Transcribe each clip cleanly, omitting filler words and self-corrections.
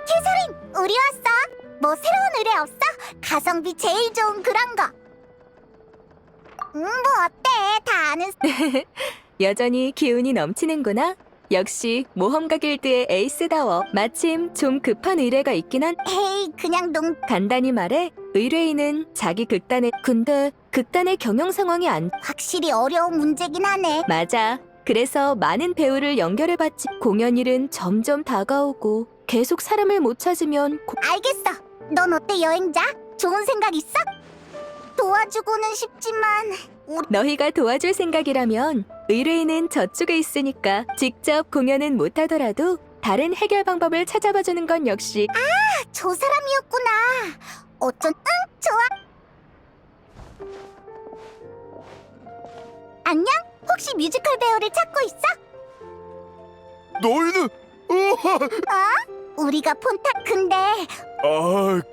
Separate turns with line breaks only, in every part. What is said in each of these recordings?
캐서린, 우리 왔어. 뭐 새로운 의뢰 없어? 가성비 제일 좋은 그런 거. 뭐 어때? 다 아는.
여전히 기운이 넘치는구나. 역시 모험가 길드의 에이스다워. 마침 좀 급한 의뢰가 있긴 한.
에이, 그냥
간단히 말해, 의뢰인은 자기 극단의. 근데 극단의 경영 상황이 안.
확실히 어려운 문제긴 하네.
맞아. 그래서 많은 배우를 연결해봤지. 공연일은 점점 다가오고 계속 사람을 못 찾으면
알겠어. 넌 어때, 여행자? 좋은 생각 있어? 도와주고는 싶지만
너희가 도와줄 생각이라면 의뢰인은 저쪽에 있으니까 직접 공연은 못하더라도 다른 해결 방법을 찾아봐주는 건 역시.
저 사람이었구나. 좋아. 안녕? 혹시 뮤지컬 배우를 찾고 있어?
너희는
우리가 근데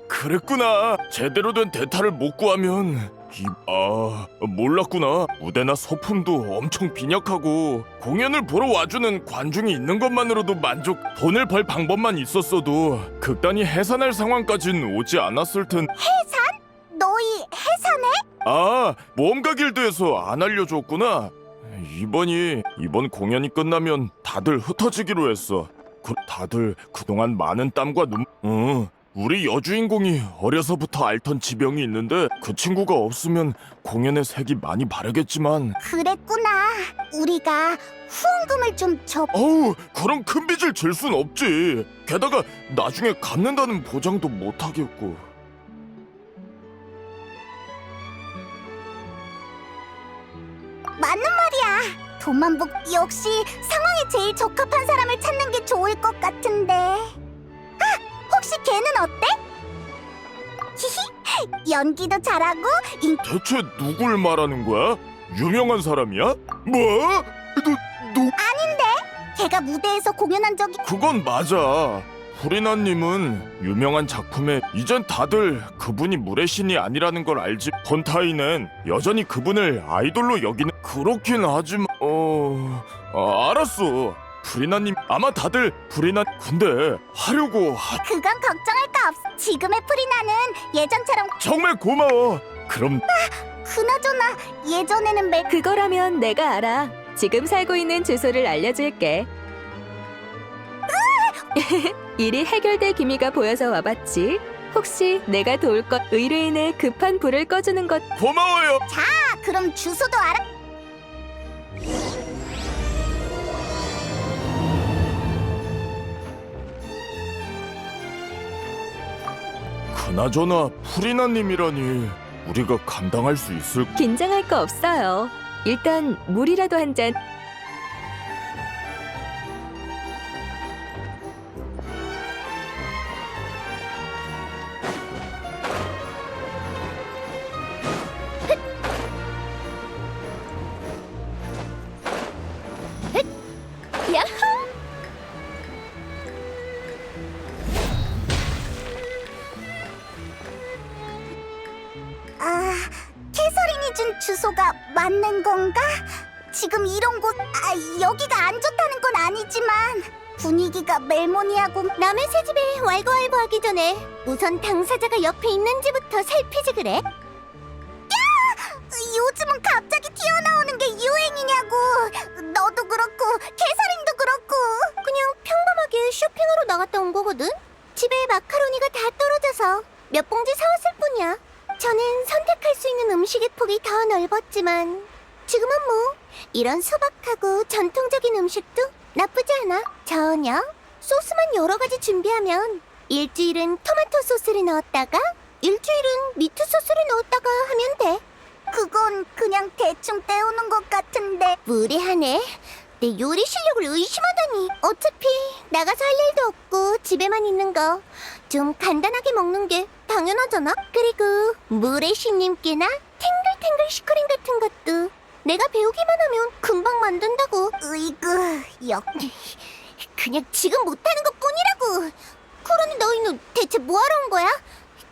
그랬구나. 제대로 된 대타를 못 구하면 몰랐구나. 무대나 소품도 엄청 빈약하고 공연을 보러 와주는 관중이 있는 것만으로도 만족. 돈을 벌 방법만 있었어도 극단이 해산할 상황까진 오지 않았을 텐.
너희 해산해?
모험가 길드에서 안 알려줬구나. 이번 공연이 끝나면 다들 흩어지기로 했어. 다들 그동안 많은 땀과 우리 여주인공이 어려서부터 앓던 지병이 있는데 그 친구가 없으면 공연의 색이 많이 바르겠지만.
그랬구나. 우리가 후원금을 좀
그런 큰 빚을 질 순 없지. 게다가 나중에 갚는다는 보장도 못하겠고.
맞는 말이야. 돈만 역시 상황에 제일 적합한 사람을 찾는 게 좋을 것 같은데. 혹시 걔는 어때? 히히, 연기도 잘하고
대체 누굴 말하는 거야? 유명한 사람이야? 뭐?
걔가 무대에서 공연한 적이.
그건 맞아. 후리나님은 유명한 작품에 이젠 다들 그분이 물의 신이 아니라는 걸 알지. 폰타인은 여전히 그분을 아이돌로 여기는. 그렇긴 하지만 알았어. 프리나님 아마 다들 근데 하려고
그건 걱정할 거 없어. 지금의 프리나는 예전처럼.
정말 고마워. 그럼
그나저나 예전에는
그거라면 내가 알아. 지금 살고 있는 주소를 알려줄게. 일이 해결될 기미가 보여서 와봤지. 혹시 내가 도울 것. 의뢰인의 급한 불을 꺼주는 것.
고마워요.
그럼 주소도 알아?
그나저나 프리나님이라니 우리가 감당할 수 있을.
긴장할 거 없어요. 일단 물이라도 한 잔. 야호!
캐서린이 준 주소가 맞는 건가? 지금 이런 곳, 여기가 안 좋다는 건 아니지만 분위기가 멜모니하고. 남의 새 집에 왈가왈부하기 전에 우선 당사자가 옆에 있는지부터 살피지 그래? 야! 요즘은 갑자기 튀어나오는 게 유행이냐고. 너도 그렇고 캐서린도 그렇고. 그냥 평범하게 쇼핑하러 나갔다 온 거거든? 집에 마카로니가 다 떨어져서 몇 봉지 사왔을 뿐이야. 저는 선택할 수 있는 음식의 폭이 더 넓었지만 지금은 뭐 이런 소박하고 전통적인 음식도 나쁘지 않아. 전혀. 소스만 여러 가지 준비하면 일주일은 토마토 소스를 넣었다가 일주일은 미트 소스를 넣었다가 하면 돼. 그건 그냥 대충 때우는 것 같은데. 무례하네. 내 요리 실력을 의심하다니. 어차피 나가서 할 일도 없고 집에만 있는 거 좀 간단하게 먹는 게 당연하잖아. 그리고 물의 신님께나 탱글탱글 슈크림 같은 것도 내가 배우기만 하면 금방 만든다고. 으이그, 그냥 지금 못하는 것 뿐이라고. 그러니 너희는 대체 뭐하러 온 거야?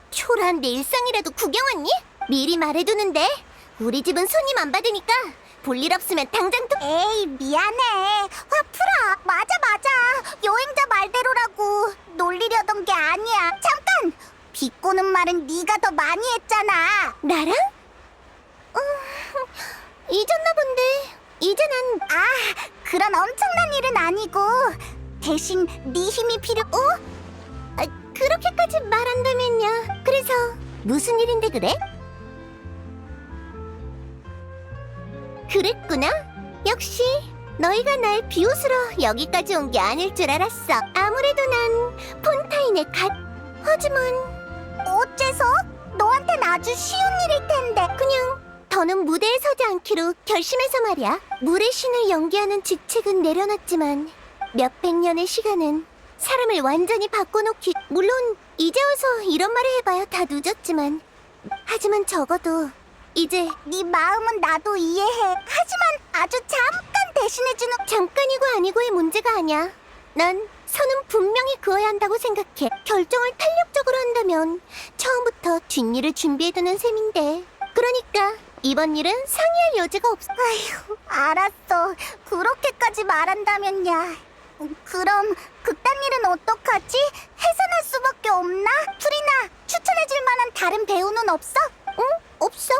초라한 내 일상이라도 구경 왔니? 미리 말해두는데 우리 집은 손님 안 받으니까 볼일 없으면 당장 또. 에이, 미안해. 화 풀어. 맞아. 여행자 말대로라고. 놀리려던 게 아니야. 잠깐! 비꼬는 말은 네가 더 많이 했잖아. 나랑? 잊었나 본데. 이제는 그런 엄청난 일은 아니고 대신 네 힘이 그렇게까지 말한다면요. 그래서 무슨 일인데 그래? 그랬구나. 역시 너희가 날 비웃으러 여기까지 온 게 아닐 줄 알았어. 아무래도 난 폰타인의 하지만 어째서? 너한텐 아주 쉬운 일일 텐데. 그냥 더는 무대에 서지 않기로 결심해서 말이야. 물의 신을 연기하는 직책은 내려놨지만 몇백 년의 시간은 사람을 완전히 바꿔놓기. 물론 이제 와서 이런 말을 해봐야 다 늦었지만, 하지만 적어도 이제 네 마음은 나도 이해해. 하지만 아주 잠깐 대신해주는. 잠깐이고 아니고의 문제가 아니야. 난 선은 분명히 그어야 한다고 생각해. 결정을 탄력적으로 한다면 처음부터 뒷일을 준비해두는 셈인데. 그러니까 이번 일은 상의할 여지가 없어. 아휴, 알았어. 그렇게까지 말한다면야. 그럼 그딴 일은 어떡하지? 해산할 수밖에 없나? 프리나, 추천해줄 만한 다른 배우는 없어? 응? 없어?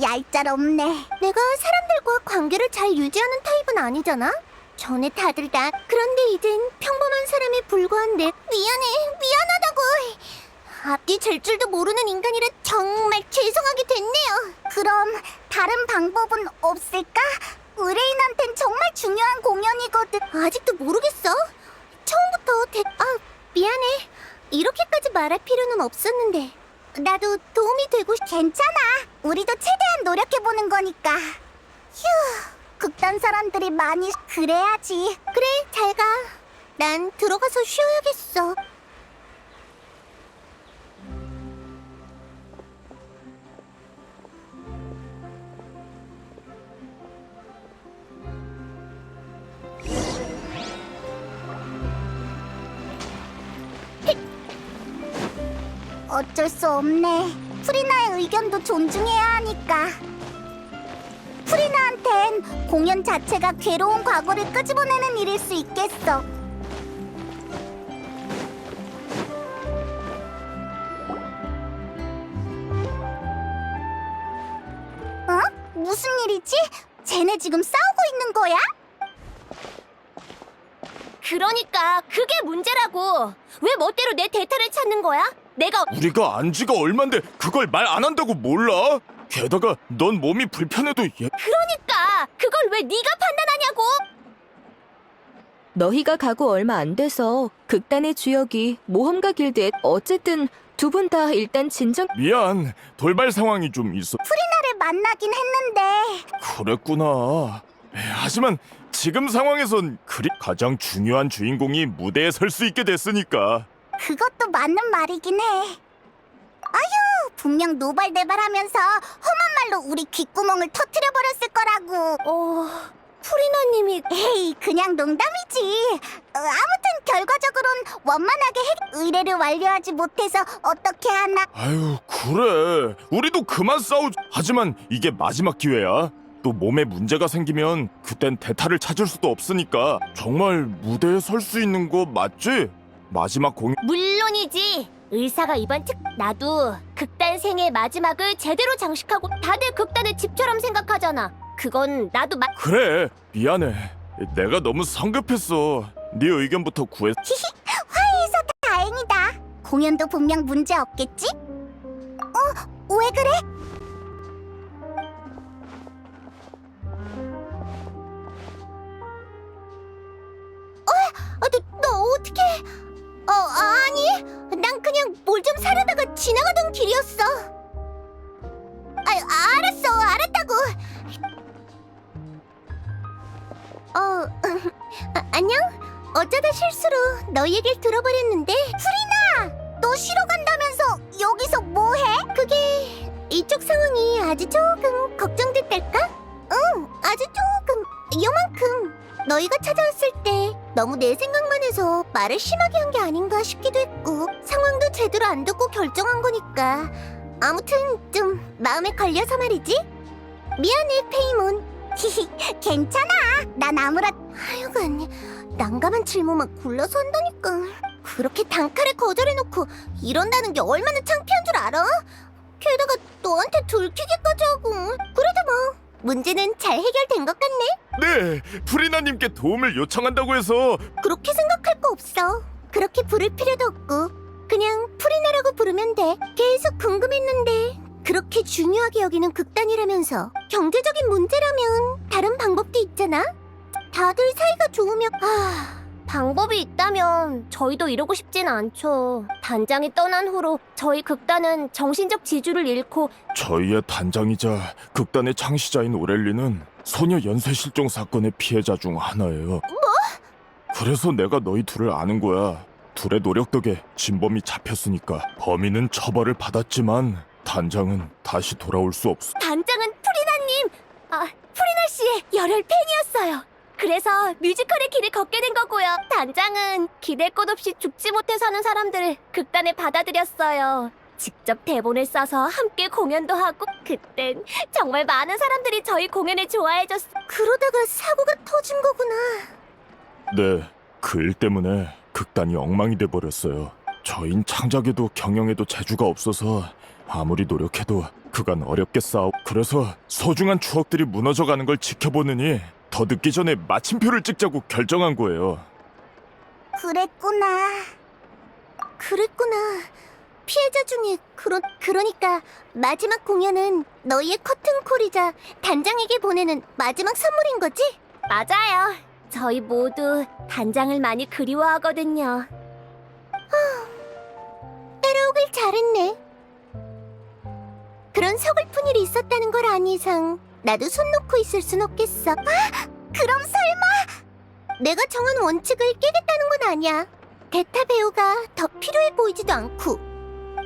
얄짤없네. 내가 사람들과 관계를 잘 유지하는 타입은 아니잖아? 전에 다들 다. 그런데 이젠 평범한 사람에 불과한 내. 미안하다고. 앞뒤 잴 줄도 모르는 인간이라 정말 죄송하게 됐네요. 그럼 다른 방법은 없을까? 의뢰인한텐 정말 중요한 공연이거든. 아직도 모르겠어. 처음부터 미안해. 이렇게까지 말할 필요는 없었는데. 나도 도움이 되고 괜찮아. 우리도 최대한 노력해보는 거니까. 휴, 극단 사람들이 많이. 그래야지. 그래, 잘 가. 난 들어가서 쉬어야겠어. 어쩔 수 없네. 프리나의 의견도 존중해야 하니까. 프리나한텐 공연 자체가 괴로운 과거를 끄집어내는 일일 수 있겠어. 무슨 일이지? 쟤네 지금 싸우고 있는 거야?
그러니까 그게 문제라고. 왜 멋대로 내 대타를 찾는 거야? 내가
우리가 안 지가 얼만데 그걸 말 안 한다고 몰라? 게다가 넌 몸이 불편해도
그러니까 그걸 왜 네가 판단하냐고.
너희가 가고 얼마 안 돼서 극단의 주역이 모험가 길드에. 어쨌든 두 분 다 일단 진정.
미안. 돌발 상황이 좀 있어.
나를 만나긴 했는데.
그랬구나. 하지만 지금 상황에선 가장 중요한 주인공이 무대에 설 수 있게 됐으니까.
그것도 맞는 말이긴 해. 아휴, 분명 노발대발하면서 험한 말로 우리 귓구멍을 터뜨려버렸을 거라고.
프리나님이
에이, 그냥 농담이지. 아무튼 결과적으론 원만하게 의뢰를 완료하지 못해서 어떻게 하나.
아유, 그래. 우리도 그만 싸우자. 하지만 이게 마지막 기회야. 또 몸에 문제가 생기면 그땐 대타를 찾을 수도 없으니까. 정말 무대에 설 수 있는 거 맞지? 마지막 공연.
물론이지. 의사가 이번 나도 극단 생의 마지막을 제대로 장식하고. 다들 극단을 집처럼 생각하잖아. 그건 나도
그래, 미안해. 내가 너무 성급했어. 네 의견부터 구했.
화해해서 다행이다. 공연도 분명 문제 없겠지? 왜 그래? 너 어떻게? 아니, 난 그냥 뭘 좀 사려다가 지나가던 길이었어. 알았다고. 안녕? 어쩌다 실수로 너희 얘기를 들어버렸는데 프리나! 너 쉬러 간다면서 여기서 뭐해? 그게 이쪽 상황이 아주 조금 걱정됐달까? 응, 아주 조금, 요만큼. 너희가 찾아왔을 때 너무 내 생각만 해서 말을 심하게 한 게 아닌가 싶기도 했고 상황도 제대로 안 듣고 결정한 거니까 아무튼 좀 마음에 걸려서 말이지. 미안해 페이몬. 히히, 괜찮아. 난 하여간 난감한 질문만 굴러서 한다니까. 그렇게 단칼에 거절해놓고 이런다는 게 얼마나 창피한 줄 알아? 게다가 너한테 들키기까지 하고. 그래도 뭐 문제는 잘 해결된 것 같네.
네, 프리나님께 도움을 요청한다고 해서
그렇게 생각할 거 없어. 그렇게 부를 필요도 없고 그냥 프리나라고 부르면 돼. 계속 궁금했는데 그렇게 중요하게 여기는 극단이라면서 경제적인 문제라면 다른 방법도 있잖아. 다들 사이가 좋으면
방법이 있다면 저희도 이러고 싶진 않죠. 단장이 떠난 후로 저희 극단은 정신적 지주를 잃고
저희의 단장이자 극단의 창시자인 오렐리는 소녀 연쇄 실종 사건의 피해자 중 하나예요. 뭐? 그래서 내가 너희 둘을 아는 거야. 둘의 노력 덕에 진범이 잡혔으니까. 범인은 처벌을 받았지만 단장은 다시 돌아올 수 없어.
단장은 프리나님, 프리나 씨의 열혈 팬이었어요. 그래서 뮤지컬의 길을 걷게 된 거고요. 단장은 기댈 곳 없이 죽지 못해 사는 사람들을 극단에 받아들였어요. 직접 대본을 써서 함께 공연도 하고 그땐 정말 많은 사람들이 저희 공연을 좋아해줬어.
그러다가 사고가 터진 거구나.
네, 그 일 때문에 극단이 엉망이 돼버렸어요. 저흰 창작에도 경영에도 재주가 없어서 아무리 노력해도 그간 어렵게 싸워. 그래서 소중한 추억들이 무너져가는 걸 지켜보느니 더 늦기 전에 마침표를 찍자고 결정한 거예요.
그랬구나. 피해자 중에 그러니까 마지막 공연은 너희의 커튼콜이자 단장에게 보내는 마지막 선물인 거지?
맞아요. 저희 모두 단장을 많이 그리워하거든요.
따라오길 잘했네. 그런 서글픈 일이 있었다는 걸 안 이상 나도 손 놓고 있을 순 없겠어. 그럼 설마 내가 정한 원칙을 깨겠다는 건 아니야. 대타 배우가 더 필요해 보이지도 않고.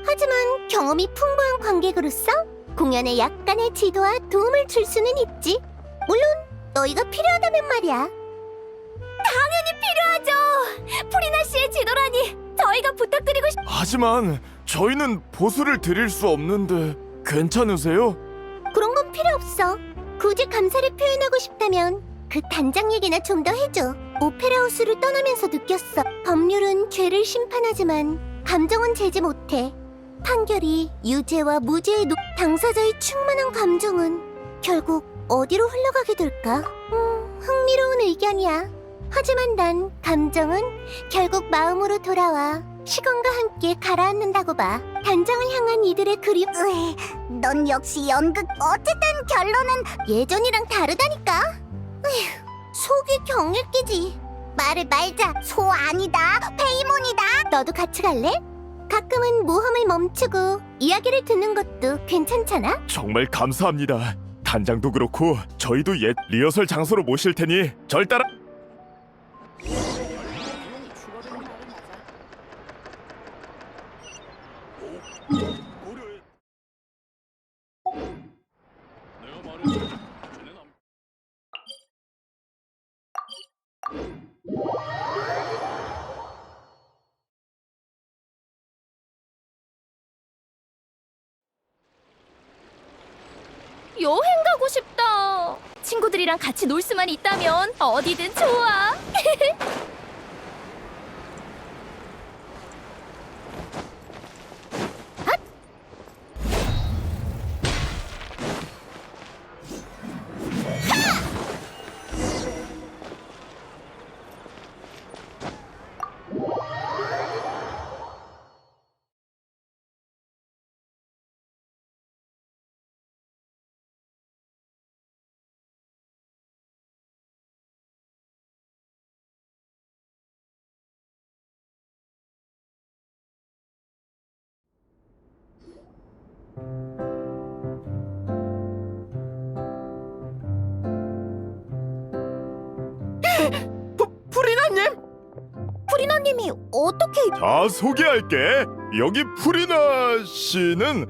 하지만 경험이 풍부한 관객으로서 공연에 약간의 지도와 도움을 줄 수는 있지. 물론 너희가 필요하다면 말이야.
필요하죠. 프리나 씨의 지도라니 저희가 부탁드리고 싶.
하지만 저희는 보수를 드릴 수 없는데 괜찮으세요?
그런 건 필요 없어. 굳이 감사를 표현하고 싶다면 그 단장 얘기나 좀 더 해줘. 오페라하우스를 떠나면서 느꼈어. 법률은 죄를 심판하지만 감정은 제지 못해. 판결이 유죄와 무죄의 당사자의 충만한 감정은 결국 어디로 흘러가게 될까? 흥미로운 의견이야. 하지만 난 감정은 결국 마음으로 돌아와 시간과 함께 가라앉는다고 봐. 단장을 향한 이들의 그리움. 넌 역시 연극. 어쨌든 결론은 예전이랑 다르다니까. 속이 경일 끼지. 말을 말자. 소 아니다. 페이몬이다. 너도 같이 갈래? 가끔은 모험을 멈추고 이야기를 듣는 것도 괜찮잖아?
정말 감사합니다. 단장도 그렇고 저희도 옛 리허설 장소로 모실 테니 절 따라.
여행 가고 싶다. 친구들이랑 같이 놀 수만 있다면 어디든 좋아.
프리나님?
프리나님이 어떻게
자, 소개할게. 여기 프리나 씨는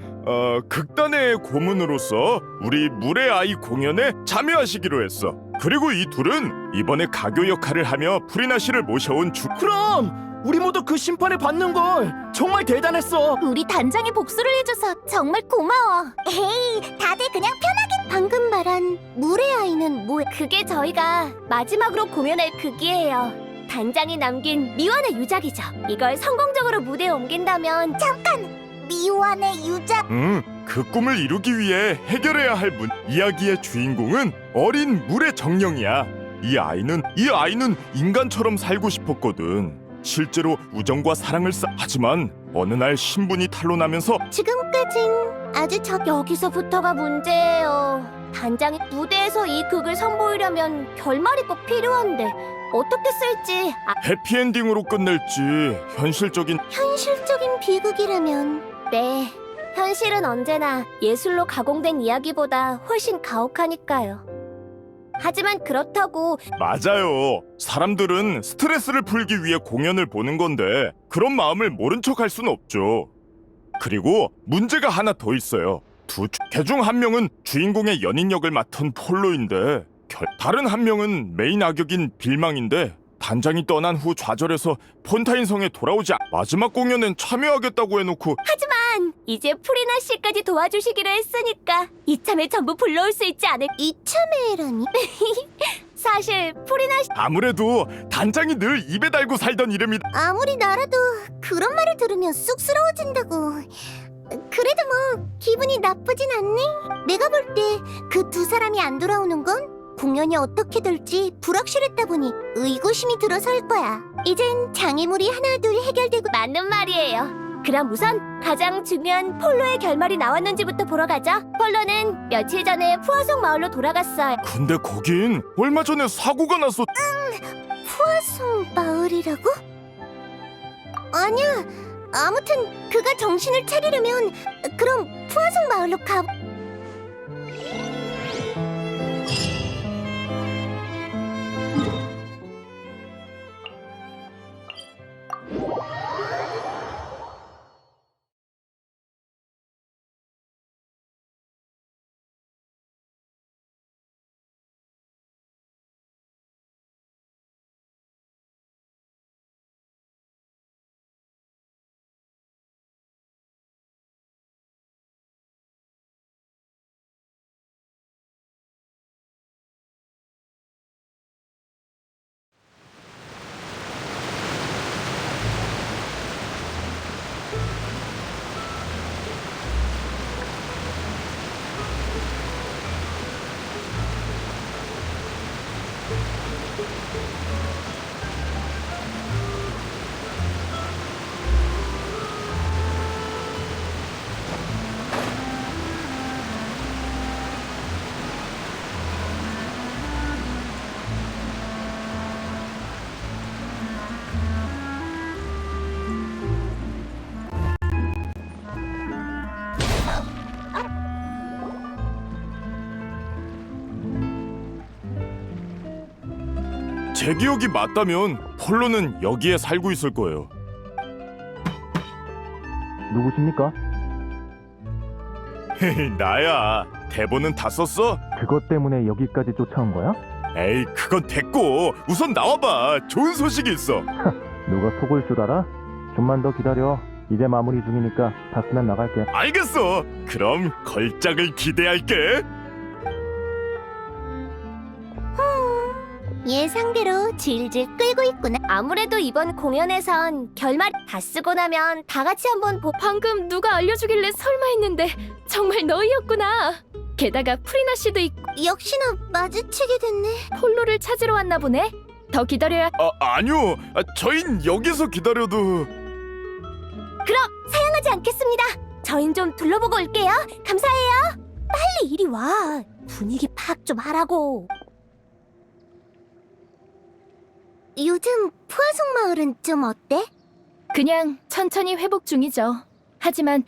극단의 고문으로서 우리 물의 아이 공연에 참여하시기로 했어. 그리고 이 둘은 이번에 가교 역할을 하며 프리나 씨를 모셔온
그럼 우리 모두 그 심판을 받는 걸 정말 대단했어.
우리 단장이 복수를 해줘서 정말 고마워. 에이, 다들 그냥 편하게. 방금 말한 물의 아이는 뭐야?
그게 저희가 마지막으로 공연할 극이에요. 단장이 남긴 미완의 유작이죠. 이걸 성공적으로 무대에 옮긴다면
미완의 유작.
그 꿈을 이루기 위해 해결해야 할 이야기의 주인공은 어린 물의 정령이야. 이 아이는 인간처럼 살고 싶었거든. 실제로 우정과 사랑을 하지만 어느 날 신분이 탄로나면서
지금까진 아주
여기서부터가 문제예요. 단장이 무대에서 이 극을 선보이려면 결말이 꼭 필요한데 어떻게 쓸지
해피엔딩으로 끝낼지 현실적인
현실적인 비극이라면
네, 현실은 언제나 예술로 가공된 이야기보다 훨씬 가혹하니까요. 하지만 그렇다고
맞아요. 사람들은 스트레스를 풀기 위해 공연을 보는 건데 그런 마음을 모른 척할 순 없죠. 그리고 문제가 하나 더 있어요. 개 중 한 명은 주인공의 연인 역을 맡은 폴로인데 다른 한 명은 메인 악역인 빌망인데 단장이 떠난 후 좌절해서 폰타인 성에 돌아오지 마지막 공연엔 참여하겠다고 해놓고
하지만 이제 프리나 씨까지 도와주시기로 했으니까 이참에 전부 불러올 수 있지 않을.
이참에라니?
사실 프리나 씨
아무래도 단장이 늘 입에 달고 살던 이름이
아무리 나라도 그런 말을 들으면 쑥스러워진다고. 그래도 뭐 기분이 나쁘진 않네. 내가 볼 때 그 두 사람이 안 돌아오는 건 공연이 어떻게 될지 불확실했다 보니 의구심이 들어설 거야. 이젠 장애물이 하나 둘 해결되고.
맞는 말이에요. 그럼 우선 가장 중요한 폴로의 결말이 나왔는지부터 보러 가죠. 폴로는 며칠 전에 푸아송 마을로 돌아갔어요.
근데 거긴 얼마 전에 사고가 났어.
푸아송 마을이라고? 아니야. 아무튼 그가 정신을 차리려면 그럼 푸아송 마을로 가.
제 기억이 맞다면 폴로는 여기에 살고 있을 거예요.
누구십니까?
나야. 대본은 다 썼어?
그것 때문에 여기까지 쫓아온 거야?
에이, 그건 됐고 우선 나와봐. 좋은 소식이 있어.
누가 속을 줄 알아? 좀만 더 기다려. 이제 마무리 중이니까 다 쓰면 나갈게.
알겠어. 그럼 걸작을 기대할게.
예상대로 질질 끌고 있구나.
아무래도 이번 공연에선 결말 다 쓰고 나면 다 같이 한번
방금 누가 알려주길래 설마 했는데 정말 너희였구나. 게다가 프리나 씨도 있고
역시나 마주치게 됐네.
폴로를 찾으러 왔나 보네. 더 기다려야.
아니요. 저흰 여기서 기다려도.
그럼 사양하지 않겠습니다. 저흰 좀 둘러보고 올게요. 감사해요. 빨리 이리 와. 분위기 파악 좀 하라고.
요즘 푸아송 마을은 좀 어때?
그냥 천천히 회복 중이죠. 하지만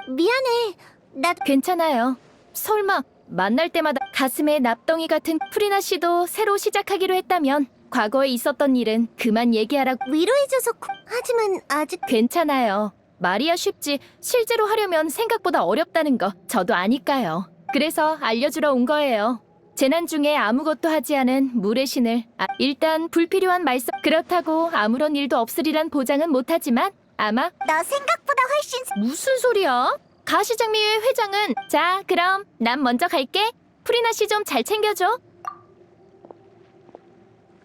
미안해. 나
괜찮아요. 설마 만날 때마다 가슴에 납덩이 같은 프리나 씨도 새로 시작하기로 했다면
과거에 있었던 일은 그만 얘기하라고.
위로해줘서 하지만 아직
괜찮아요. 말이야 쉽지 실제로 하려면 생각보다 어렵다는 거 저도 아니까요. 그래서 알려주러 온 거예요. 재난 중에 아무것도 하지 않은 물의 신을 일단 불필요한 말썽 그렇다고 아무런 일도 없으리란 보장은 못하지만 아마
나 생각보다 훨씬
무슨 소리야? 가시장미회 회장은 자 그럼 난 먼저 갈게. 프리나 씨 좀 잘 챙겨줘.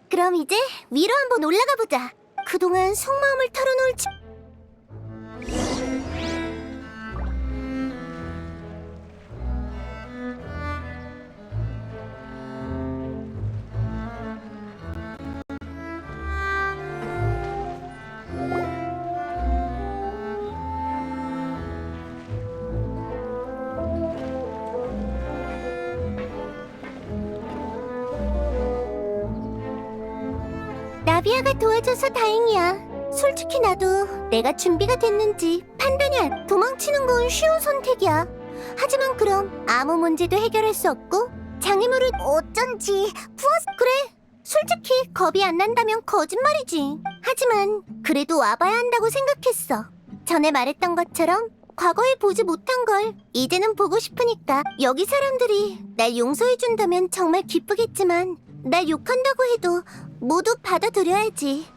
그럼 이제 위로 한번 올라가 보자. 그동안 속마음을 털어놓을 나비아가 도와줘서 다행이야. 솔직히 나도 내가 준비가 됐는지 판단이 안. 도망치는 건 쉬운 선택이야. 하지만 그럼 아무 문제도 해결할 수 없고 장애물을 어쩐지 그래. 솔직히 겁이 안 난다면 거짓말이지. 하지만 그래도 와봐야 한다고 생각했어. 전에 말했던 것처럼 과거에 보지 못한 걸 이제는 보고 싶으니까. 여기 사람들이 날 용서해준다면 정말 기쁘겠지만 날 욕한다고 해도 모두 받아들여야지.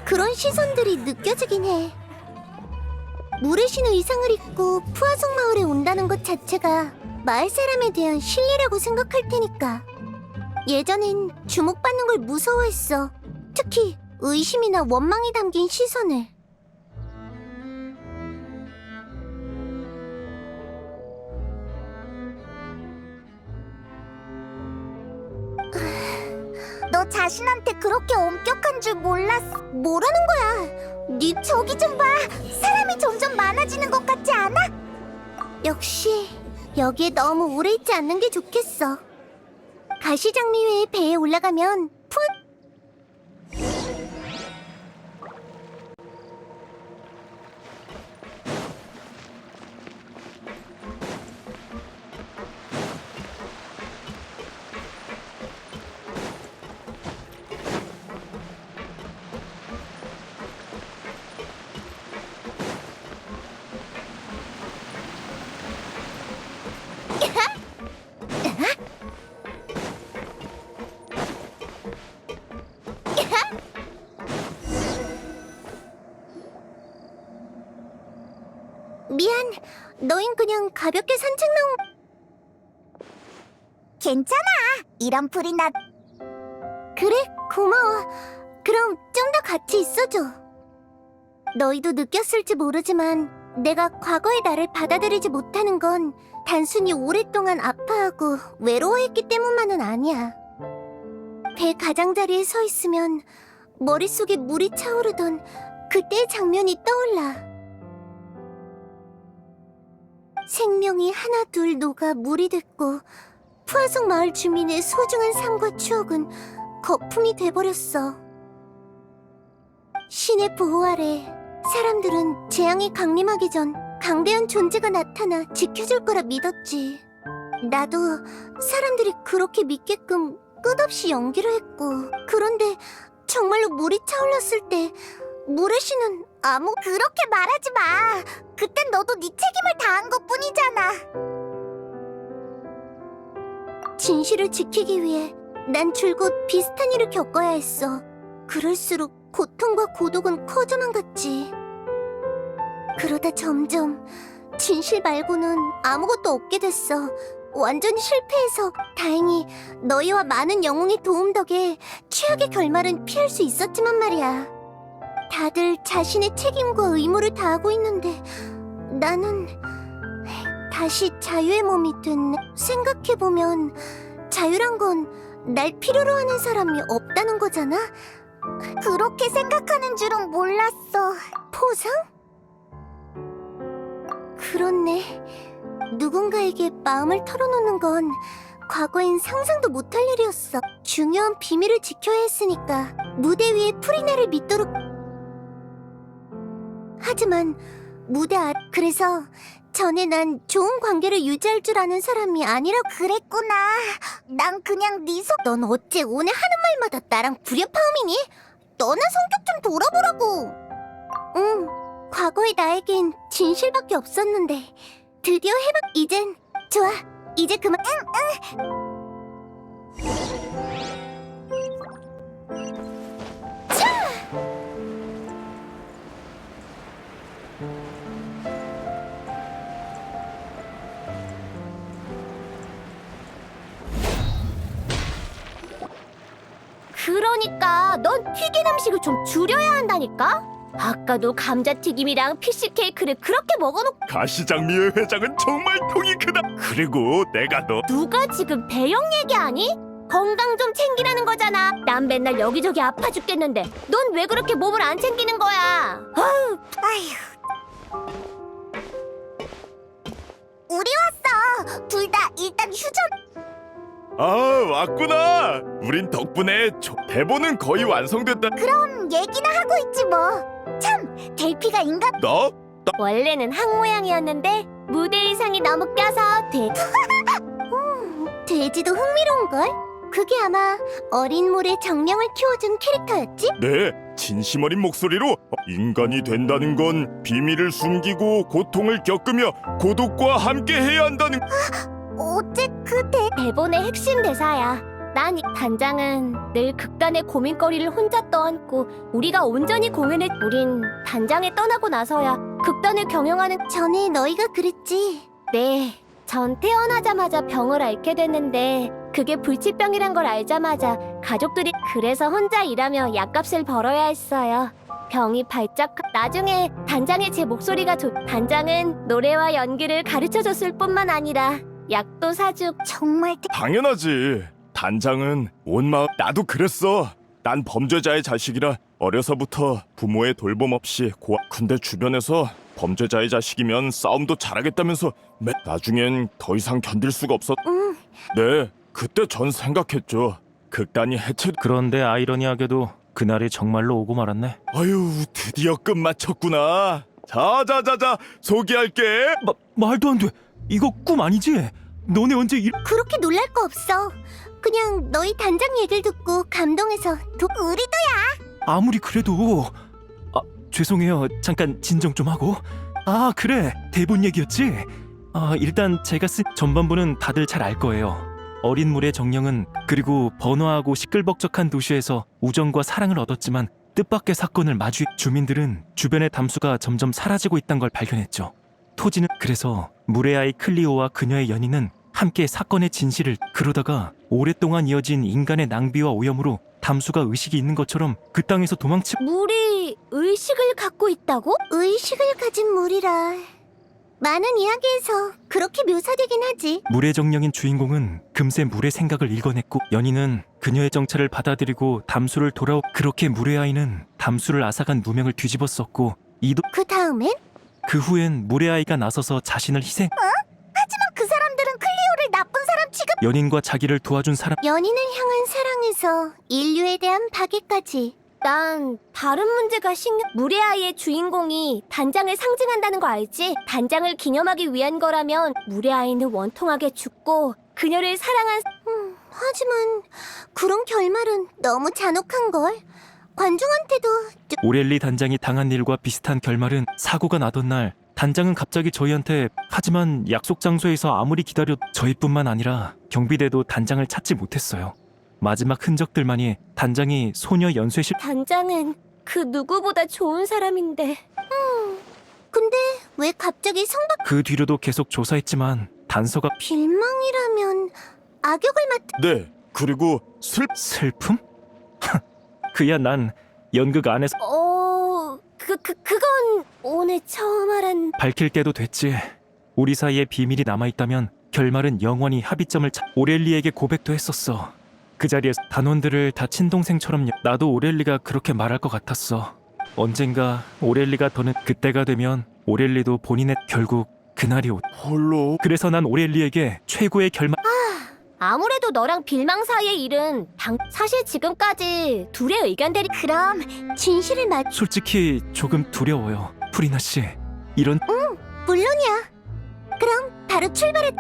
그런 시선들이 느껴지긴 해. 물의 신 의상을 입고 푸아송 마을에 온다는 것 자체가 마을 사람에 대한 신뢰라고 생각할 테니까. 예전엔 주목받는 걸 무서워했어. 특히 의심이나 원망이 담긴 시선을. 너 자신한테 그렇게 엄격한 줄 몰랐어. 뭐라는 거야? 네 저기 좀 봐. 사람이 점점 많아지는 것 같지 않아? 역시 여기에 너무 오래 있지 않는 게 좋겠어. 가시장미회의 배에 올라가면 미안, 너흰 그냥 가볍게 산책 나온. 괜찮아, 이런 풀이나. 그래, 고마워. 그럼 좀 더 같이 있어줘. 너희도 느꼈을지 모르지만 내가 과거의 나를 받아들이지 못하는 건 단순히 오랫동안 아파하고 외로워했기 때문만은 아니야. 배 가장자리에 서 있으면 머릿속에 물이 차오르던 그때의 장면이 떠올라. 생명이 하나둘 녹아 물이 됐고 푸아송 마을 주민의 소중한 삶과 추억은 거품이 돼버렸어. 신의 보호 아래 사람들은 재앙이 강림하기 전 강대한 존재가 나타나 지켜줄 거라 믿었지. 나도 사람들이 그렇게 믿게끔 끝없이 연기를 했고. 그런데 정말로 물이 차올랐을 때 물의 신은 그렇게 말하지 마. 그땐 너도 네 책임을 다한 것뿐이잖아. 진실을 지키기 위해 난 줄곧 비슷한 일을 겪어야 했어. 그럴수록 고통과 고독은 커져만 갔지. 그러다 점점 진실 말고는 아무것도 없게 됐어. 완전히 실패해서 다행히 너희와 많은 영웅의 도움 덕에 최악의 결말은 피할 수 있었지만 말이야. 다들 자신의 책임과 의무를 다하고 있는데 나는 다시 자유의 몸이 됐네. 생각해보면 자유란 건 날 필요로 하는 사람이 없다는 거잖아? 그렇게 생각하는 줄은 몰랐어. 포상? 그렇네. 누군가에게 마음을 털어놓는 건 과거엔 상상도 못할 일이었어. 중요한 비밀을 지켜야 했으니까 무대 위에 프리나를 믿도록. 하지만 그래서 전에 난 좋은 관계를 유지할 줄 아는 사람이 아니라 그랬구나. 난 그냥 넌 어째 오늘 하는 말마다 나랑 불협화음이니? 너나 성격 좀 돌아보라고. 응, 과거의 나에겐 진실밖에 없었는데 드디어 이젠 좋아. 이제 그만.
그러니까 넌 튀긴 음식을 좀 줄여야 한다니까? 아까도 감자튀김이랑 피쉬케이크를 그렇게 먹어놓고
가시장미의 회장은 정말 통이 크다. 그리고 내가 너
누가 지금 배영 얘기하니? 건강 좀 챙기라는 거잖아. 난 맨날 여기저기 아파 죽겠는데 넌 왜 그렇게 몸을 안 챙기는 거야? 아유,
아휴. 우리 왔어. 둘 다 일단 휴전.
아, 왔구나. 우린 덕분에 대본은 거의 완성됐다.
그럼 얘기나 하고 있지 뭐. 참, 델피가 인간.
너?
원래는 항 모양이었는데 무대 의상이 너무 껴서
돼지도 흥미로운걸? 그게 아마 어린 모래 정령을 키워준 캐릭터였지?
네, 진심 어린 목소리로 인간이 된다는 건 비밀을 숨기고 고통을 겪으며 고독과 함께 해야 한다는.
어째
대본의 핵심 대사야. 난 이 단장은 늘 극단의 고민거리를 혼자 떠안고 우리가 온전히 우린 단장에 떠나고 나서야 극단을 경영하는.
전에 너희가 그랬지.
네, 전 태어나자마자 병을 앓게 됐는데 그게 불치병이란 걸 알자마자 가족들이 그래서 혼자 일하며 약값을 벌어야 했어요. 병이 발작. 나중에 단장의 제 목소리가 단장은 노래와 연기를 가르쳐줬을 뿐만 아니라 약도 사주고.
정말
당연하지. 단장은 온 마음. 나도 그랬어. 난 범죄자의 자식이라 어려서부터 부모의 돌봄 없이 근데 주변에서 범죄자의 자식이면 싸움도 잘하겠다면서 나중엔 더 이상 견딜 수가 없었. 네, 그때 전 생각했죠. 극단이 해체.
그런데 아이러니하게도 그날이 정말로 오고 말았네.
아유, 드디어 끝 맞췄구나. 자자자자, 소개할게.
말도 안 돼. 이거 꿈 아니지? 너네 언제
그렇게 놀랄 거 없어. 그냥 너희 단장 얘기를 듣고 감동해서 우리도.
아무리 그래도 죄송해요. 잠깐 진정 좀 하고. 그래. 대본 얘기였지? 일단 제가 쓴 전반부는 다들 잘 알 거예요. 어린 물의 정령은 그리고 번화하고 시끌벅적한 도시에서 우정과 사랑을 얻었지만 뜻밖의 사건을 주민들은 주변의 담수가 점점 사라지고 있다는 걸 발견했죠. 토지는 그래서 물의 아이 클리오와 그녀의 연인은 함께 사건의 진실을. 그러다가 오랫동안 이어진 인간의 낭비와 오염으로 담수가 의식이 있는 것처럼 그 땅에서
물이 의식을 갖고 있다고?
의식을 가진 물이라. 많은 이야기에서 그렇게 묘사되긴 하지.
물의 정령인 주인공은 금세 물의 생각을 읽어냈고 연인은 그녀의 정체를 받아들이고 담수를 그렇게 물의 아이는 담수를 앗아간 누명을 뒤집어 썼고
그 다음엔?
그 후엔 물의 아이가 나서서 자신을 희생.
하지만 그 사람들은 클리오를 나쁜 사람 취급.
연인과 자기를 도와준 사람.
연인을 향한 사랑에서 인류에 대한 파괴까지.
난 다른 문제가 물의 아이의 주인공이 단장을 상징한다는 거 알지? 단장을 기념하기 위한 거라면 물의 아이는 원통하게 죽고 그녀를 사랑한.
하지만 그런 결말은 너무 잔혹한걸. 관중한테도.
오렐리 단장이 당한 일과 비슷한 결말은 사고가 나던 날 단장은 갑자기 저희한테 하지만 약속 장소에서 아무리 기다려도 저희뿐만 아니라 경비대도 단장을 찾지 못했어요. 마지막 흔적들만이 단장이 소녀 연쇄실.
단장은 그 누구보다 좋은 사람인데.
근데 왜 갑자기 성박.
그 뒤로도 계속 조사했지만 단서가.
빌망이라면 악역을
네, 그리고
슬픔? 그야 난 연극 안에서
그건 오늘 처음 알았.
밝힐 때도 됐지. 우리 사이에 비밀이 남아있다면 결말은 영원히 합의점을 오렐리에게 고백도 했었어. 그 자리에서 단원들을 다 친동생처럼. 나도 오렐리가 그렇게 말할 것 같았어. 언젠가 오렐리가 더는 그때가 되면 오렐리도 본인의 결국 그날이
홀로.
그래서 난 오렐리에게 최고의 결말.
아무래도 너랑 빌망 사이의 일은 사실 지금까지 둘의 의견들이.
그럼 진실을
솔직히 조금 두려워요. 프리나 씨. 이런.
물론이야. 그럼 바로 출발해.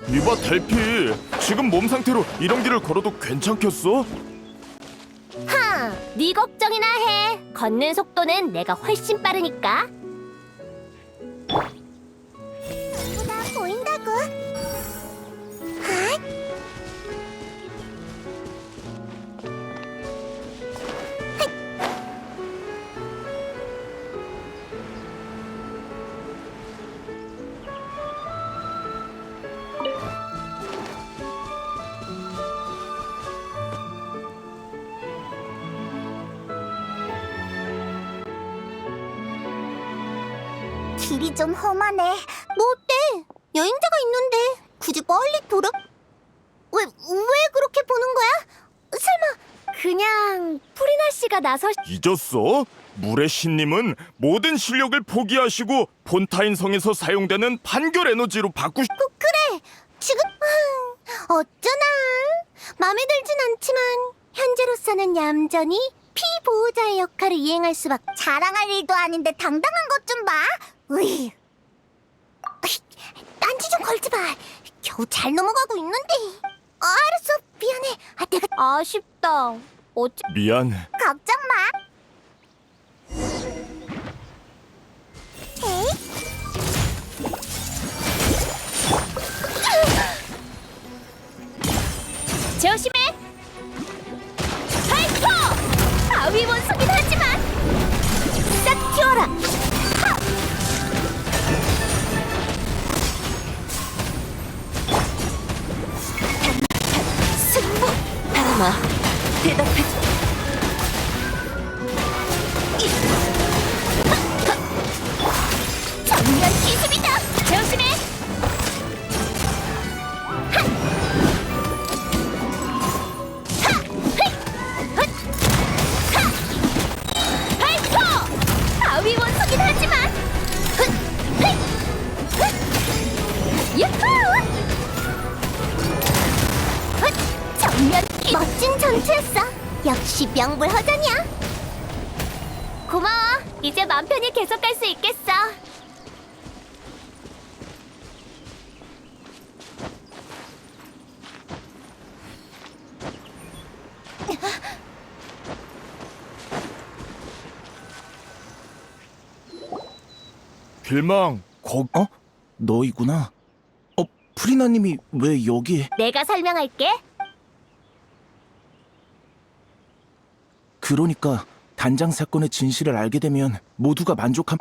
이봐 델피, 지금 몸 상태로 이런 길을 걸어도 괜찮겠어?
네 걱정이나 해. 걷는 속도는 내가 훨씬 빠르니까.
보다 보인다고. 아, 길이 좀 험하네. 뭐 어때? 여행자가 있는데 굳이 빨리 돌아... 왜 그렇게 보는 거야? 설마...
그냥 프리나 씨가 나서
잊었어? 물의 신님은 모든 실력을 포기하시고 폰타인 성에서 사용되는 판결 에너지로
그래. 지금... 어쩌나... 마음에 들진 않지만 현재로서는 얌전히 피보호자의 역할을 이행할 수밖에... 자랑할 일도 아닌데 당당한 것 좀 봐. 으이. 딴지 좀 걸지 마. 겨우 잘 넘어가고 있는데. 알았어. 미안해. 내가
아쉽다. 어째
미안.
걱정 마. 에이?
조심해. 파이터! 바위 원숭이긴 하지만 싹 튀어라.
승부. 바람아, 대답해줘. 정면 기습이다.
조심해. 파이터! 바위 원숭이긴 하지만 유후!
정면 멋진 전투였어. 역시 명불허전이야.
고마워. 이제 맘 편히 계속 갈 수 있겠어.
빌망,
너이구나. 프리나님이 왜 여기에?
내가 설명할게.
그러니까 단장 사건의 진실을 알게 되면 모두가 만족함.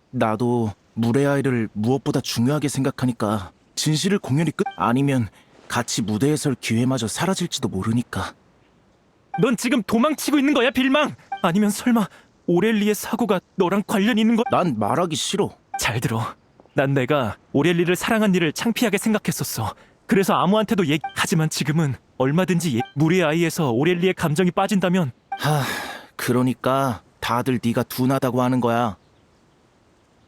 나도 물의 아이를 무엇보다 중요하게 생각하니까 진실을 공연히 끝 아니면 같이 무대에 설 기회마저 사라질지도 모르니까.
넌 지금 도망치고 있는 거야, 빌망? 아니면 설마 오렐리의 사고가 너랑 관련 있는 거?
난 말하기 싫어.
잘 들어. 난 내가 오렐리를 사랑한 일을 창피하게 생각했었어. 그래서 아무한테도 하지만 지금은 얼마든지 물의 아이에서 오렐리의 감정이 빠진다면
그러니까 다들 네가 둔하다고 하는 거야.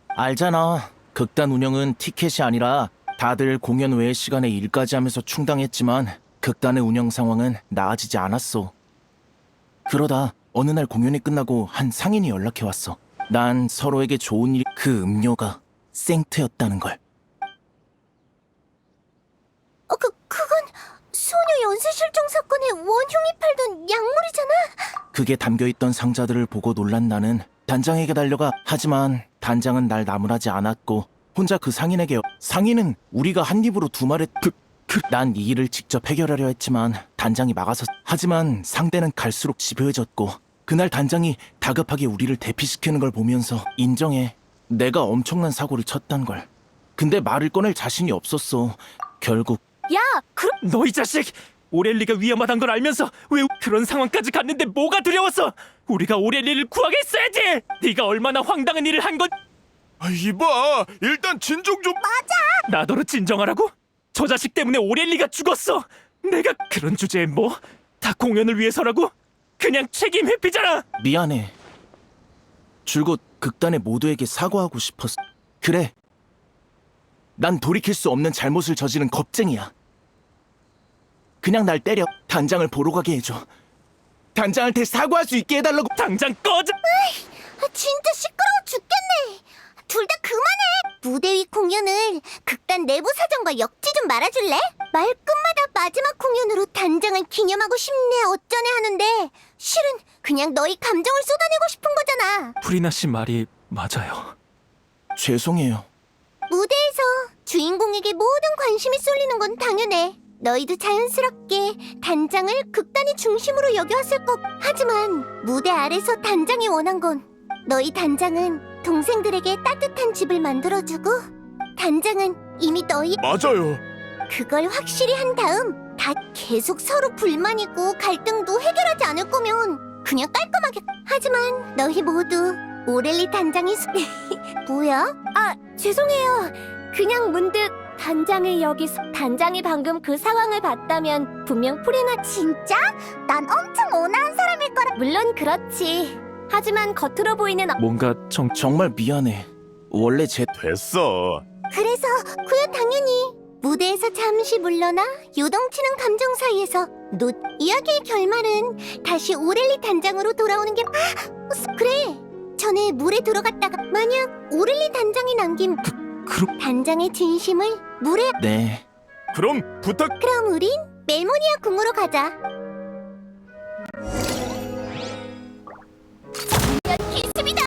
알잖아. 극단 운영은 티켓이 아니라 다들 공연 외의 시간에 일까지 하면서 충당했지만 극단의 운영 상황은 나아지지 않았어. 그러다 어느 날 공연이 끝나고 한 상인이 연락해왔어. 난 서로에게 좋은 일, 그 음료가 생트였다는 걸.
그건 소녀 연쇄 실종 사건의 원흉이 팔던 약물이잖아.
그게 담겨있던 상자들을 보고 놀란 나는 단장에게 달려가. 하지만 단장은 날 나무라지 않았고 혼자 그 상인에게 상인은 우리가 한 입으로 두 말에 난 이 일을 직접 해결하려 했지만 단장이 막아서. 하지만 상대는 갈수록 집요해졌고 그날 단장이 다급하게 우리를 대피시키는 걸 보면서 인정해. 내가 엄청난 사고를 쳤단 걸. 근데 말을 꺼낼 자신이 없었어. 결국
야, 그럼
너 이 자식! 오렐리가 위험하단 걸 알면서 왜 그런 상황까지 갔는데 뭐가 두려웠어? 우리가 오렐리를 구하겠어야지. 네가 얼마나 황당한 일을 한 건.
이봐, 일단 진정 좀.
나더러 진정하라고? 저 자식 때문에 오렐리가 죽었어. 내가 그런 주제에 뭐? 다 공연을 위해서라고? 그냥 책임 회피잖아.
미안해. 줄곧 극단의 모두에게 사과하고 싶었어. 그래. 난 돌이킬 수 없는 잘못을 저지른 겁쟁이야. 그냥 날 때려. 단장을 보러 가게 해줘. 단장한테 사과할 수 있게 해달라고.
당장 꺼져.
진짜 시끄러워 죽겠네. 둘 다 그만해. 무대 위 공연을 극단 내부 사정과 엮지 좀 말아줄래? 말끝마다 마지막 공연으로 단장을 기념하고 싶네 어쩌네 하는데 실은 그냥 너희 감정을 쏟아내고 싶은 거잖아.
프리나 씨 말이 맞아요.
죄송해요.
무대에서 주인공에게 모든 관심이 쏠리는 건 당연해. 너희도 자연스럽게 단장을 극단의 중심으로 여겨왔을 것. 하지만 무대 아래서 단장이 원한 건 너희 단장은 동생들에게 따뜻한 집을 만들어주고 단장은 이미 너희
맞아요.
그걸 확실히 한 다음 다 계속 서로 불만이고 갈등도 해결하지 않을 거면 그냥 깔끔하게. 하지만 너희 모두 오렐리 단장이 뭐야?
아, 죄송해요. 그냥 문득 단장을 여기서 단장이 방금 그 상황을 봤다면 분명 프리나
진짜? 난 엄청 온화한 사람일 거라.
물론 그렇지. 하지만 겉으로 보이는
뭔가
정말 미안해. 원래 제
됐어.
그래서 그야 당연히 무대에서 잠시 물러나 요동치는 감정 사이에서 이야기의 결말은 다시 오렐리 단장으로 돌아오는 게 그래. 전에 물에 들어갔다가 만약 오렐리 단장이 남긴 단장의 진심을 물에.
네.
그럼 부탁.
그럼 우린 멜모니아 궁으로 가자. 기습이다.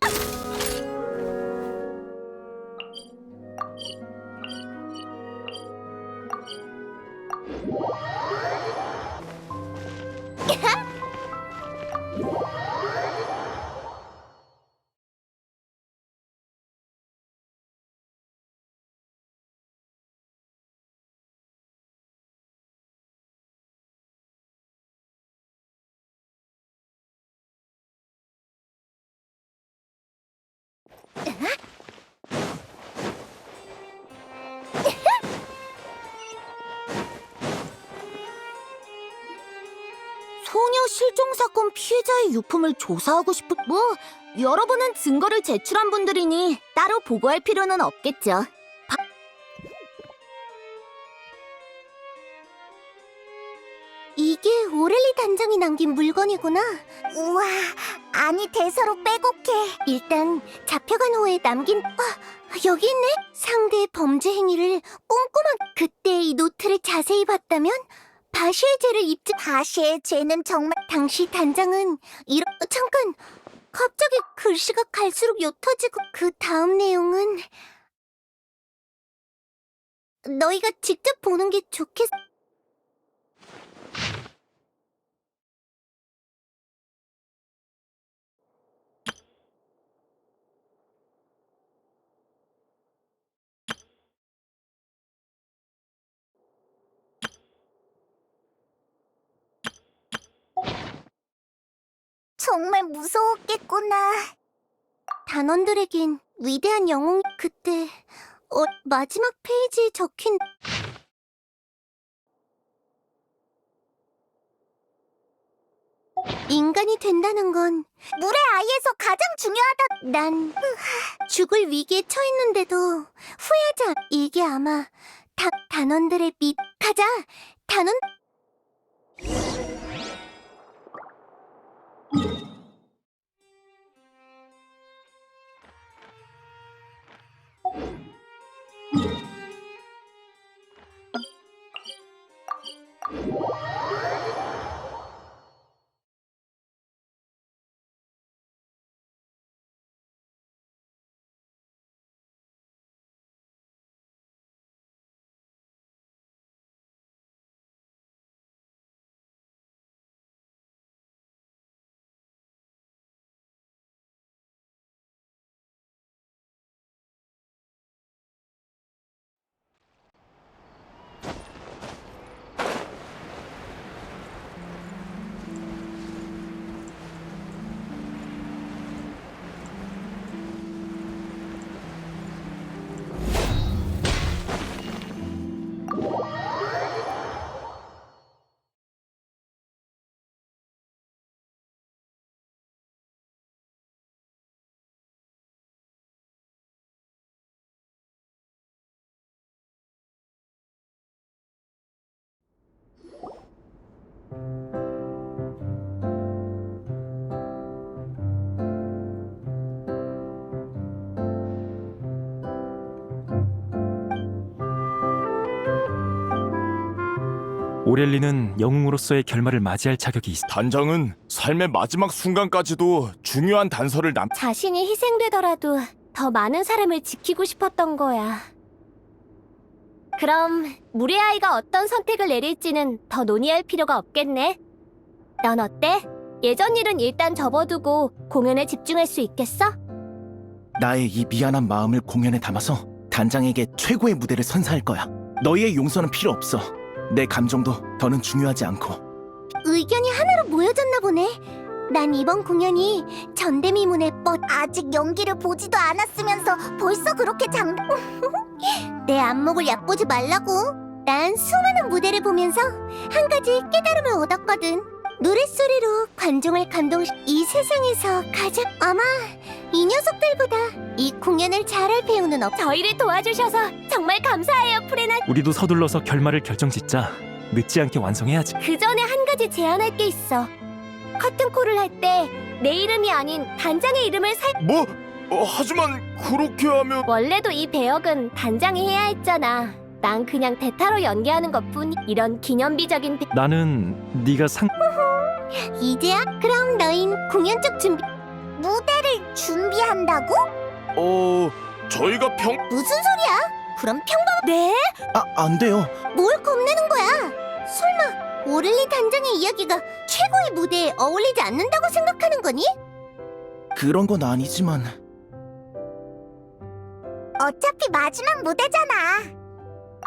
소녀 실종 사건 피해자의 유품을 조사하고 싶은 여러분은 증거를 제출한 분들이니 따로 보고할 필요는 없겠죠. 이게 오렐리 단장이 남긴 물건이구나. 우와, 아니 대서로 빼곡해. 일단 잡혀간 후에 남긴 여기 있네. 상대의 범죄 행위를 꼼꼼하게. 그때 이 노트를 자세히 봤다면 바시의 죄를 입증. 바시의 죄는 정말. 당시 단장은 잠깐. 갑자기 글씨가 갈수록 옅어지고 그 다음 내용은 너희가 직접 보는 게 좋겠어. 정말 무서웠겠구나. 단원들에겐 위대한 영웅. 그때 마지막 페이지에 적힌 인간이 된다는 건 물의 아이에서 가장 중요하다. 난 죽을 위기에 처했는데도 후회하지 않. 이게 아마 단원들의 가자. 단원.
오렐리는 영웅으로서의 결말을 맞이할 자격이 있어.
단장은 삶의 마지막 순간까지도 중요한 단서를
자신이 희생되더라도 더 많은 사람을 지키고 싶었던 거야. 그럼 무레아이가 어떤 선택을 내릴지는 더 논의할 필요가 없겠네. 넌 어때? 예전 일은 일단 접어두고 공연에 집중할 수 있겠어?
나의 이 미안한 마음을 공연에 담아서 단장에게 최고의 무대를 선사할 거야. 너희의 용서는 필요 없어. 내 감정도 더는 중요하지 않고.
의견이 하나로 모여졌나 보네. 난 이번 공연이 전대미문의 아직 연기를 보지도 않았으면서 벌써 그렇게 내 안목을 얕보지 말라고. 난 수많은 무대를 보면서 한 가지 깨달음을 얻었거든. 노랫소리로 관중을 이 세상에서 가장 아마 이 녀석들보다 이 공연을 잘할 배우는
저희를 도와주셔서 정말 감사해요, 프레나.
우리도 서둘러서 결말을 결정짓자. 늦지 않게 완성해야지.
그 전에 한 가지 제안할 게 있어. 커튼콜을 할 때 내 이름이 아닌 단장의 이름을
뭐? 하지만 그렇게 하면
원래도 이 배역은 단장이 해야 했잖아. 난 그냥 대타로 연기하는 것뿐. 이런 기념비적인
나는 네가
이제야? 그럼 너흰 공연 쪽 무대를 준비한다고?
저희가
무슨 소리야? 그럼
네?
안 돼요.
뭘 겁내는 거야? 설마 오를리 단장의 이야기가 최고의 무대에 어울리지 않는다고 생각하는 거니?
그런 건 아니지만
어차피 마지막 무대잖아.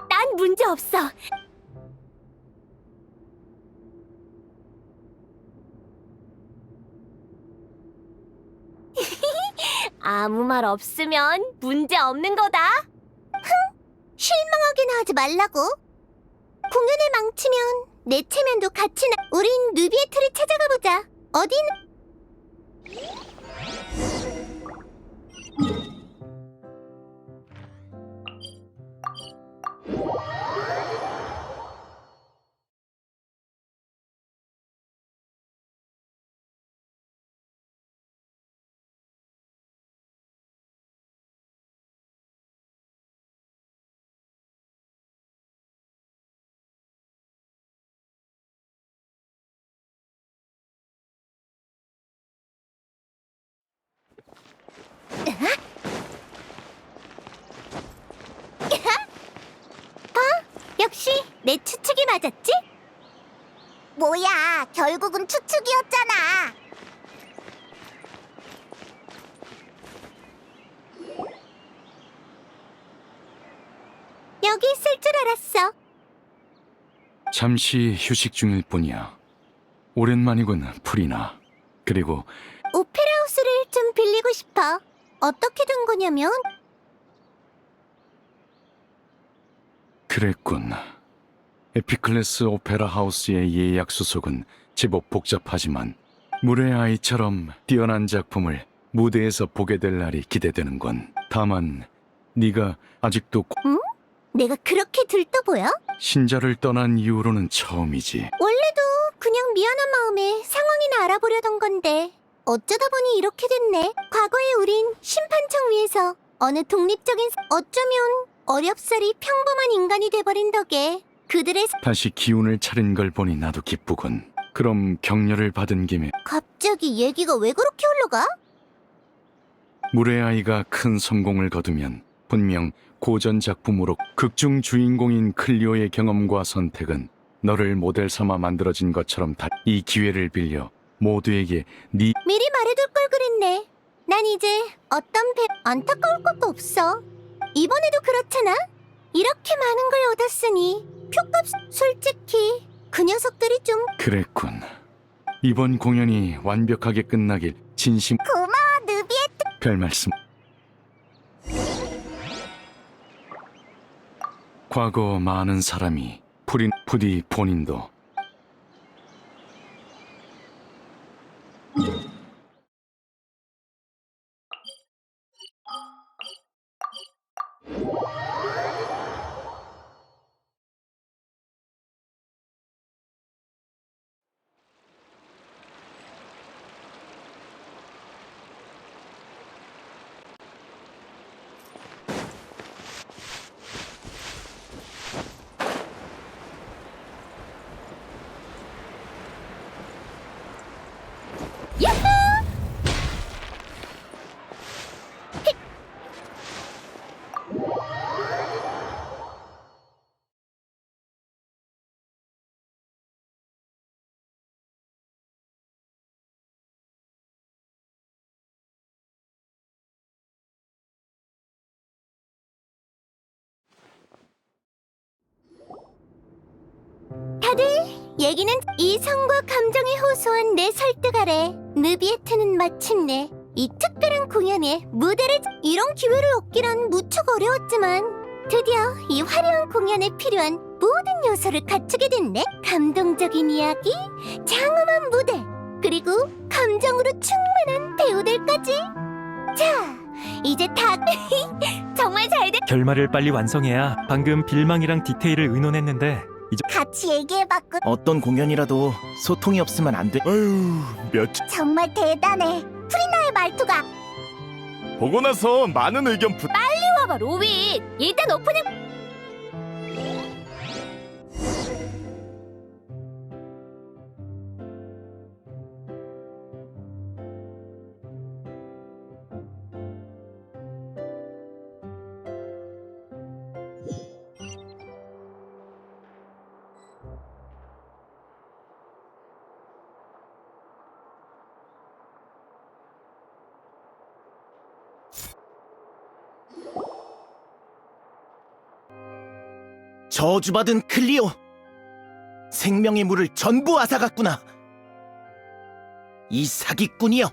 난 문제 없어. 아무 말 없으면 문제 없는 거다.
실망하게나 하지 말라고. 공연을 망치면 내 체면도 같이 우린 누비에트를 찾아가 보자. 어디는 역시 내 추측이 맞았지? 뭐야, 결국은 추측이었잖아. 여기 있을 줄 알았어.
잠시 휴식 중일 뿐이야. 오랜만이군, 프리나. 그리고
오페라 하우스를 좀 빌리고 싶어. 어떻게 된 거냐면
그랬군. 에피클래스 오페라 하우스의 예약 수속은 제법 복잡하지만 물의 아이처럼 뛰어난 작품을 무대에서 보게 될 날이 기대되는군. 다만 네가 아직도
내가 그렇게 들떠 보여?
신자를 떠난 이후로는 처음이지.
원래도 그냥 미안한 마음에 상황이나 알아보려던 건데 어쩌다 보니 이렇게 됐네. 과거에 우린 심판청 위에서 어느 독립적인 어쩌면 어렵사리 평범한 인간이 돼버린 덕에 그들의
다시 기운을 차린 걸 보니 나도 기쁘군. 그럼 격려를 받은 김에
갑자기 얘기가 왜 그렇게 흘러가?
물의 아이가 큰 성공을 거두면 분명 고전 작품으로 극중 주인공인 클리오의 경험과 선택은 너를 모델 삼아 만들어진 것처럼 이 기회를 빌려 모두에게 네
미리 말해둘 걸 그랬네. 난 이제 어떤 안타까울 것도 없어. 이번에도 그렇잖아. 이렇게 많은 걸 얻었으니 표값 솔직히 그 녀석들이 좀
그랬군. 이번 공연이 완벽하게 끝나길 진심
고마워 누비에트.
별 말씀. 과거 많은 사람이 부디 본인도
다들 얘기는 이성과 감정에 호소한 내 설득 아래 느비에트는 마침내 이 특별한 공연에 무대를 이런 기회를 얻기란 무척 어려웠지만 드디어 이 화려한 공연에 필요한 모든 요소를 갖추게 됐네. 감동적인 이야기, 장엄한 무대, 그리고 감정으로 충만한 배우들까지. 자, 이제 다
정말 잘 됐.
결말을 빨리 완성해야. 방금 빌망이랑 디테일을 의논했는데 이제
같이 얘기해봤고
어떤 공연이라도 소통이 없으면 안 돼.
아유,
정말 대단해. 프리나의 말투가.
보고 나서 많은 의견
봐봐 로빈. 일단 오프닝.
저주받은 클리오. 생명의 물을 전부 앗아갔구나. 이 사기꾼이여.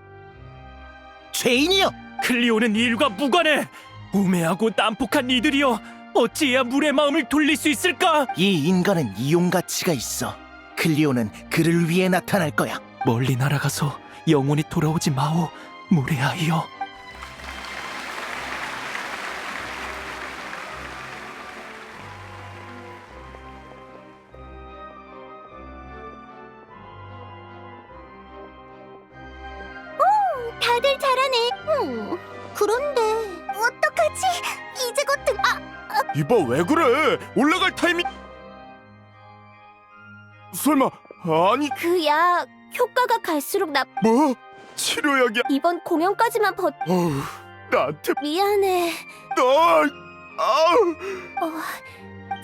죄인이여.
클리오는 일과 무관해. 우매하고 난폭한 이들이여, 어찌해야 물의 마음을 돌릴 수 있을까?
이 인간은 이용 가치가 있어. 클리오는 그를 위해 나타날 거야.
멀리 날아가서 영원히 돌아오지 마오, 물의 아이여.
다들 잘하네. 그런데 어떡하지? 이제 곧
이봐 왜 그래? 올라갈 타이밍. 설마 아니
그 약 효과가 갈수록
뭐? 치료약이야?
이번 공연까지만
어우, 나한테
미안해.
아우.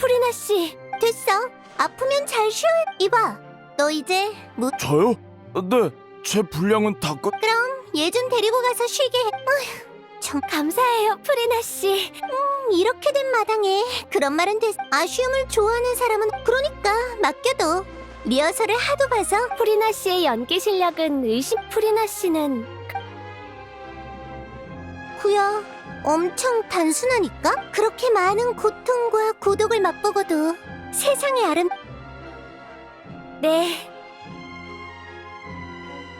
프리나 씨.
됐어. 아프면 잘 쉬어. 이봐, 너 이제
저요? 네, 제 분량은 다 끝.
얘 좀 데리고 가서 쉬게 해. 어휴, 참
감사해요 프리나 씨.
이렇게 된 마당에 그런 말은 됐어. 아쉬움을 좋아하는 사람은 그러니까 맡겨둬. 리허설을 하도 봐서
프리나 씨의 연기 실력은 의심. 프리나 씨는
구야 엄청 단순하니까. 그렇게 많은 고통과 고독을 맛보고도 세상의
네.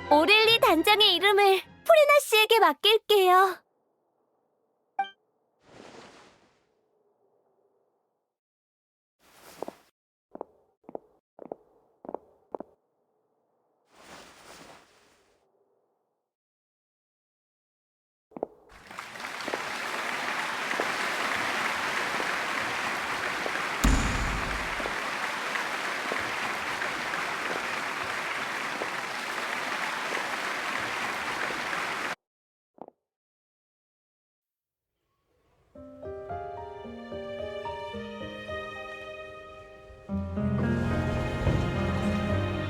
오렐리 단장의 이름을 프리나 씨에게 맡길게요.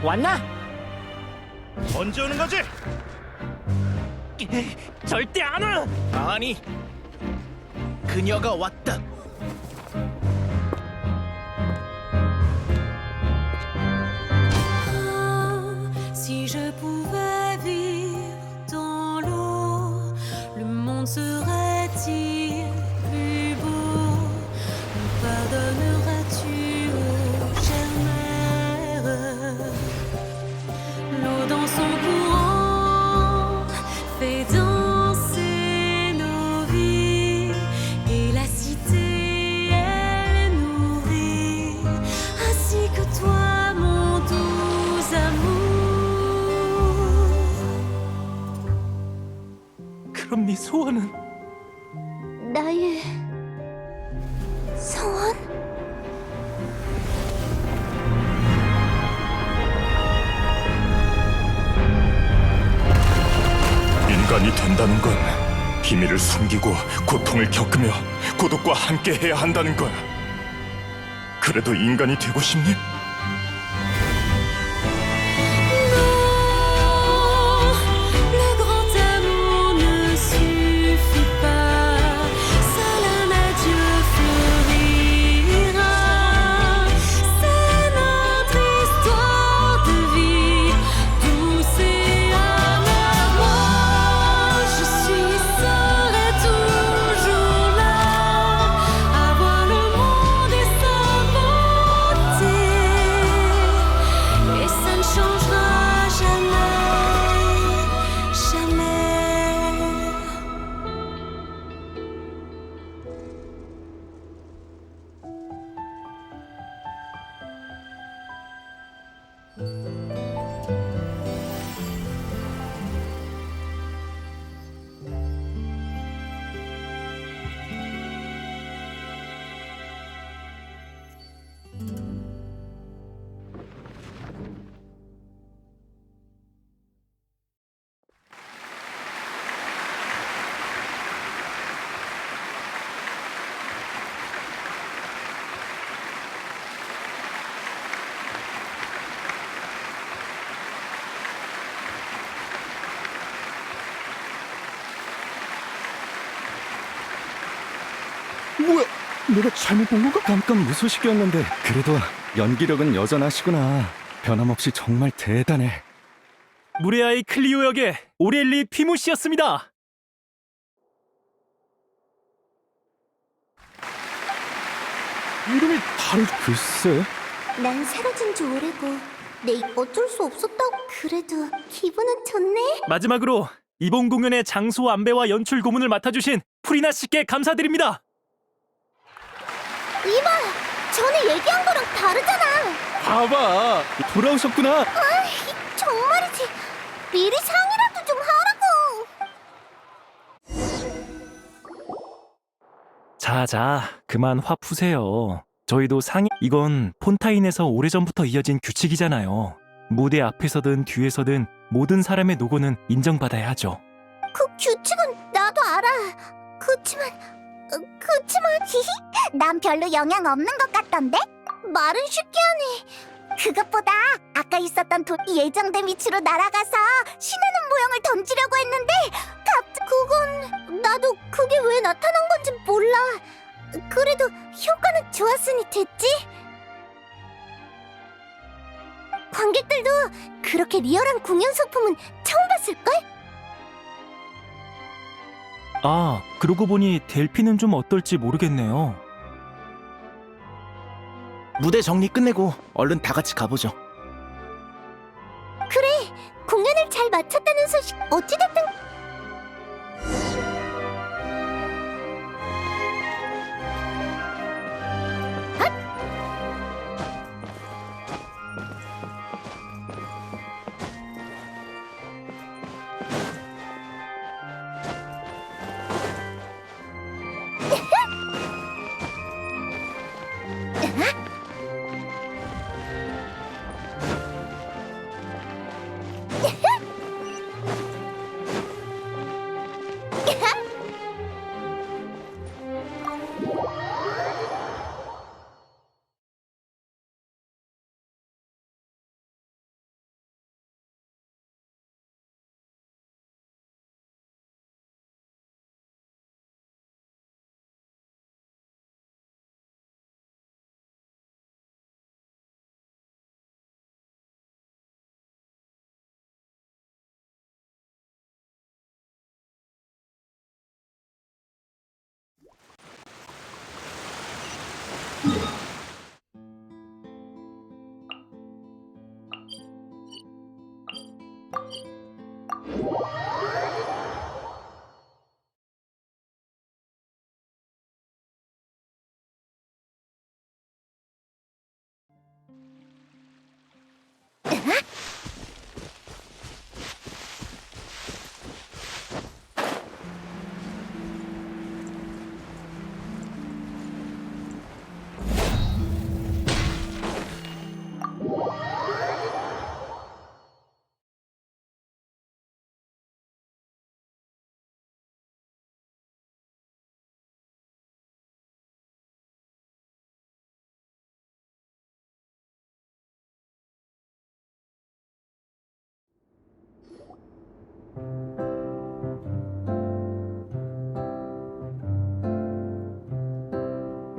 왔나?
언제 오는 거지?
절대 안 와!
아니, 그녀가 왔다.
Si je pouvais vivre dans l'eau, le monde serait-il plus beau? Me pardonneras-tu, ô chère mère? L'eau dans son courant fait danser nos vies, et la cité elle est nourrie, ainsi que toi, mon doux amour.
그럼 네 소원은?
나의 소원?
인간이 된다는 건 비밀을 숨기고 고통을 겪으며 고독과 함께 해야 한다는 거야. 그래도 인간이 되고 싶니?
Le grand amour ne suffit pas, seul un adieu fleurira. C'est notre
뭐야? 내가 잘못 본 건가? 깜깜 무소식이었는데 그래도 연기력은 여전하시구나. 변함없이 정말 대단해.
무레아이 클리오 역의 오렐리 피무 씨였습니다.
이름이 다르... 글쎄.
난 사라진 지 오래고 내 어쩔 수 없었다고. 그래도 기분은 좋네.
마지막으로 이번 공연의 장소 안배와 연출 고문을 맡아주신 프리나 씨께 감사드립니다.
이봐, 전에 얘기한 거랑 다르잖아.
봐봐. 돌아오셨구나.
정말이지. 미리 상의라도 좀 하라고.
자자, 그만 화 푸세요. 저희도 이건 폰타인에서 오래전부터 이어진 규칙이잖아요. 무대 앞에서든 뒤에서든 모든 사람의 노고는 인정받아야 하죠.
그 규칙은 나도 알아. 그치만 히히, 난 별로 영향 없는 것 같던데? 말은 쉽게 하네. 그것보다 아까 있었던 돌이 예정된 위치로 날아가서 신나는 모형을 던지려고 했는데 그건 나도 그게 왜 나타난 건지 몰라. 그래도 효과는 좋았으니 됐지? 관객들도 그렇게 리얼한 공연 소품은 처음 봤을걸?
아, 그러고 보니 델피는 좀 어떨지 모르겠네요.
무대 정리 끝내고 얼른 다 같이 가보죠.
그래, 공연을 잘 마쳤다는 소식 어찌됐든.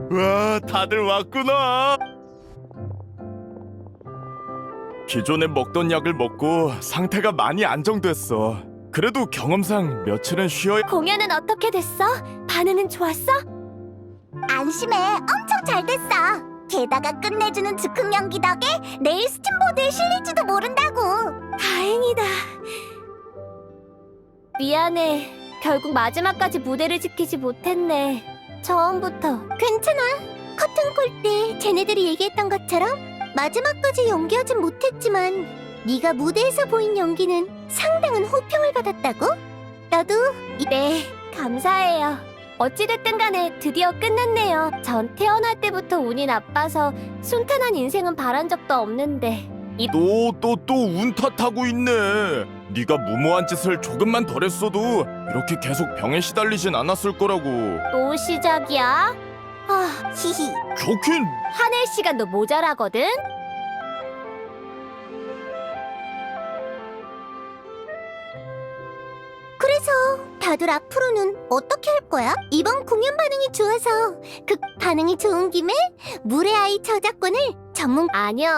와, 다들 왔구나. 기존에 먹던 약을 먹고 상태가 많이 안정됐어. 그래도 경험상 며칠은 쉬어야.
공연은 어떻게 됐어? 반응은 좋았어?
안심해, 엄청 잘 됐어. 게다가 끝내주는 즉흥 연기 덕에 내일 스팀보드에 실릴지도 모른다고.
다행이다. 미안해. 결국 마지막까지 무대를 지키지 못했네. 처음부터.
괜찮아. 커튼콜 때 쟤네들이 얘기했던 것처럼 마지막까지 연기하진 못했지만 네가 무대에서 보인 연기는 상당한 호평을 받았다고? 너도
네, 감사해요. 어찌됐든 간에 드디어 끝났네요. 전 태어날 때부터 운이 나빠서 순탄한 인생은 바란 적도 없는데
또 운 탓하고 있네. 네가 무모한 짓을 조금만 덜 했어도 이렇게 계속 병에 시달리진 않았을 거라고.
또 시작이야? 아,
히히.
좋긴.
화낼 시간도 모자라거든?
그래서 다들 앞으로는 어떻게 할 거야? 이번 공연 반응이 좋아서 반응이 좋은 김에 물의 아이 저작권을 전문
아니요.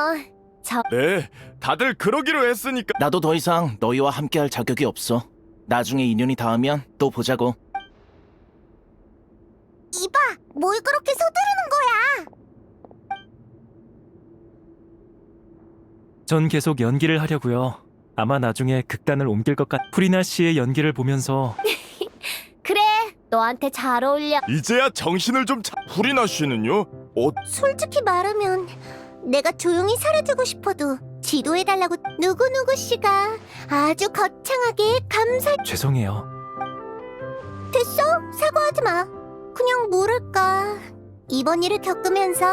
네, 다들 그러기로 했으니까.
나도 더 이상 너희와 함께할 자격이 없어. 나중에 인연이 닿으면 또 보자고.
이봐, 뭘 그렇게 서두르는 거야?
전 계속 연기를 하려고요. 아마 나중에 극단을 옮길 것 같. 프리나 씨의 연기를 보면서
그래, 너한테 잘 어울려.
이제야 정신을 좀 차. 프리나 씨는요?
솔직히 말하면 내가 조용히 사라지고 싶어도 지도해달라고 누구누구 씨가 아주 거창하게
죄송해요.
됐어? 사과하지 마. 그냥 뭐랄까, 이번 일을 겪으면서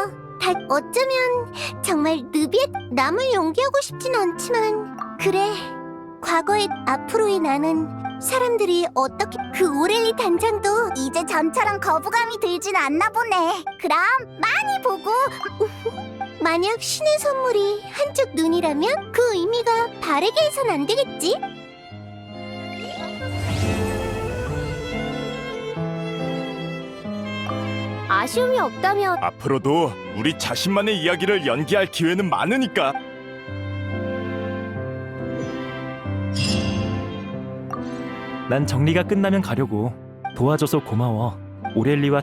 어쩌면 정말 느비에 남을 용기하고 싶진 않지만, 그래, 과거의 앞으로의 나는 사람들이 어떻게 오렐리 단장도 이제 전처럼 거부감이 들진 않나 보네. 그럼 많이 보고 만약 신의 선물이 한쪽 눈이라면 그 의미가 바르게 해선 안 되겠지?
아쉬움이 없다면
앞으로도 우리 자신만의 이야기를 연기할 기회는 많으니까.
난 정리가 끝나면 가려고. 도와줘서 고마워. 오렐리와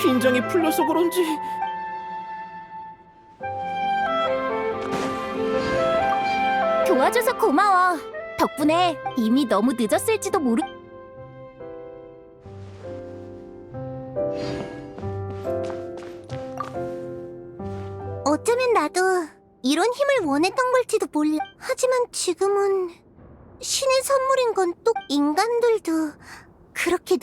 긴장이 풀려서 그런지
도와줘서 고마워. 덕분에 이미 너무 늦었을지도 모르.
어쩌면 나도 이런 힘을 원했던 걸지도 몰라. 하지만 지금은 신의 선물인 건 또 인간들도 그렇게